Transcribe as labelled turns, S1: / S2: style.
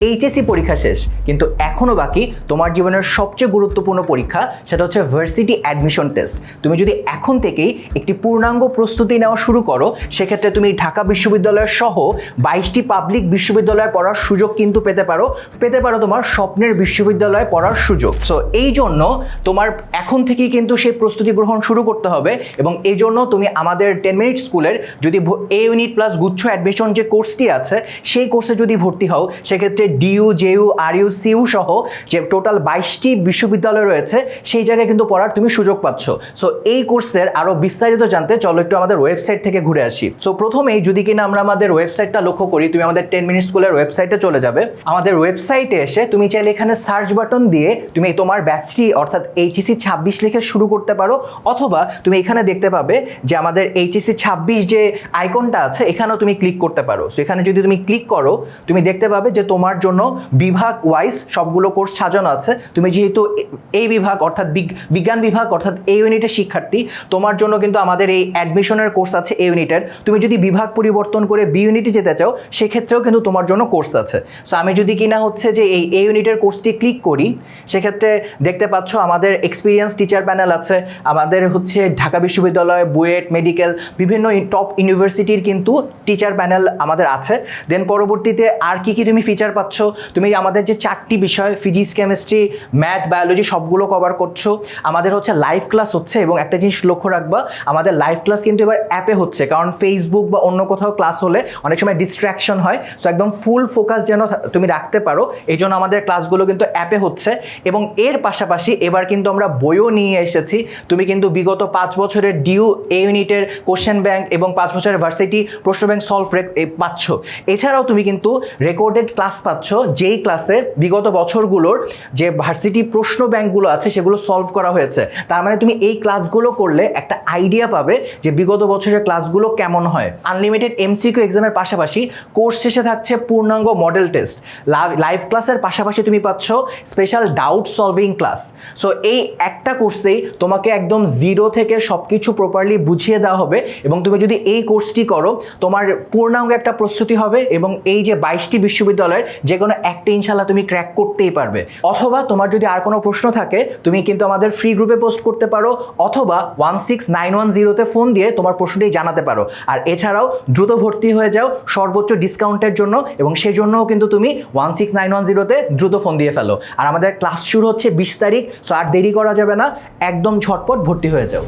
S1: HSC পরীক্ষা শেষ, কিন্তু এখনও বাকি তোমার জীবনের সবচেয়ে গুরুত্বপূর্ণ পরীক্ষা, সেটা হচ্ছে ভার্সিটি অ্যাডমিশন টেস্ট। তুমি যদি এখন থেকেই একটি পূর্ণাঙ্গ প্রস্তুতি নেওয়া শুরু করো, সেক্ষেত্রে তুমি ঢাকা বিশ্ববিদ্যালয় সহ 22টি পাবলিক বিশ্ববিদ্যালয়ে পড়ার সুযোগ কিন্তু পেতে পারো তোমার স্বপ্নের বিশ্ববিদ্যালয়ে পড়ার সুযোগ। সো এই জন্য তোমার এখন থেকেই কিন্তু সেই প্রস্তুতি গ্রহণ শুরু করতে হবে, এবং এই জন্য তুমি আমাদের 10 মিনিট স্কুলের যদি এ ইউনিট প্লাস গুচ্ছ অ্যাডমিশন যে কোর্সটি আছে, সেই কোর্সে যদি ভর্তি হও, সেক্ষেত্রে ডিইউ, জেইউ, আরইউ, সিইউ সহ যে টোটাল 22টি বিশ্ববিদ্যালয় রয়েছে, সেই জায়গায় কিন্তু পড়ার তুমি সুযোগ পাচ্ছ। সো এই কোর্সের আরও বিস্তারিত জানতে চলো একটু আমাদের ওয়েবসাইট থেকে ঘুরে আসি। সো প্রথমেই যদি কিনা আমরা আমাদের ওয়েবসাইটটা লক্ষ্য করি, তুমি আমাদের 10 মিনিট স্কুলের ওয়েবসাইটে চলে যাবে। আমাদের ওয়েবসাইটে এসে তুমি চাইলে এখানে সার্চ বাটন দিয়ে তুমি তোমার ব্যাচটি অর্থাৎ এইচএসসি 26 লিখে শুরু করতে পারো, অথবা তুমি এখানে দেখতে পাবে যে আমাদের এইচএসসি 26 যে আইকনটা আছে, এখানেও তুমি ক্লিক করতে পারো। সো এখানে যদি তুমি ক্লিক করো, তুমি দেখতে পাবে যে তোমার জন্য বিভাগ ওয়াইজ সবগুলো কোর্স সাজানো আছে। তুমি যেহেতু এই বিভাগ অর্থাৎ বিজ্ঞান বিভাগ অর্থাৎ এই ইউনিটের শিক্ষার্থী, তোমার জন্য কিন্তু আমাদের এই অ্যাডমিশনের কোর্স আছে এই ইউনিটের। তুমি যদি বিভাগ পরিবর্তন করে বি ইউনিটে যেতে চাও, সেক্ষেত্রেও কিন্তু তোমার জন্য কোর্স আছে। সো আমি যদি কিনা হচ্ছে যে এই এ ইউনিটের কোর্সটি ক্লিক করি, সেক্ষেত্রে দেখতে পাচ্ছ আমাদের এক্সপিরিয়েন্স টিচার প্যানেল আছে, আমাদের হচ্ছে ঢাকা বিশ্ববিদ্যালয়, বুয়েট, মেডিকেল, বিভিন্ন টপ ইউনিভার্সিটির কিন্তু টিচার প্যানেল আমাদের আছে। দেন পরবর্তীতে আর কি তুমি ফিচার পাচ্ছ, তুমি আমাদের যে 4টি বিষয় ফিজিক্স, কেমিস্ট্রি, ম্যাথ, বায়োলজি সবগুলো কভার করছো। আমাদের হচ্ছে লাইভ ক্লাস হচ্ছে, এবং একটা জিনিস লক্ষ্য রাখবা, আমাদের লাইভ ক্লাস কিন্তু এবার অ্যাপে হচ্ছে, কারণ ফেসবুক বা অন্য কোথাও ক্লাস হলে অনেক সময় ডিস্ট্র্যাকশন হয়। সো একদম ফুল ফোকাস যেন তুমি রাখতে পারো, এই জন্য আমাদের ক্লাসগুলো কিন্তু অ্যাপে হচ্ছে। এবং এর পাশাপাশি এবার কিন্তু আমরা বইও নিয়ে এসেছি। তুমি কিন্তু বিগত 5 বছরের ডিউ এ ইউনিটের কোশ্চেন ব্যাংক এবং 5 বছরের ভার্সিটি প্রশ্ন ব্যাংক সলভ পাচ্ছ। এছাড়াও তুমি কিন্তু রেকর্ডেড ক্লাস পাচ্ছ, যেই ক্লাসে বিগত বছরগুলোর যে ভার্সিটি প্রশ্ন ব্যাংকগুলো আছে সেগুলো সলভ করা হয়েছে। তার মানে তুমি এই ক্লাসগুলো করলে একটা আইডিয়া পাবে যে বিগত বছরের ক্লাসগুলো কেমন হয়। আনলিমিটেড এমসিকিউ এক্সামের পাশাপাশি কোর্স শেষে থাকছে পূর্ণাঙ্গ মডেল টেস্ট। লাইভ ক্লাসের পাশাপাশি তুমি পাচ্ছ special doubt solving class. So এই একটা কোর্সেই তোমাকে একদম জিরো থেকে সব কিছু প্রপারলি বুঝিয়ে দেওয়া হবে, এবং তুমি যদি এই কোর্সটি করো, তোমার পূর্ণাঙ্গ একটা প্রস্তুতি হবে, এবং এই যে 22টি বিশ্ববিদ্যালয়ের যে কোনো একটা ইনশাল্লাহ তুমি ক্র্যাক করতেই পারবে। অথবা তোমার যদি আর কোনো প্রশ্ন থাকে, তুমি কিন্তু আমাদের ফ্রি গ্রুপে পোস্ট করতে পারো, অথবা 16910-তে ফোন দিয়ে তোমার প্রশ্নটি জানাতে পারো। আর এছাড়াও দ্রুত ভর্তি হয়ে যাও সর্বোচ্চ ডিসকাউন্টের জন্য, এবং সেই জন্যও কিন্তু তুমি 16910-তে দ্রুত ফোন দিয়ে ফেলো। আর আমাদের ক্লাস শুরু হচ্ছে 20 তারিখ। সো আর দেরি করা যাবে না, একদম ঝটপট ভর্তি হয়ে যাও।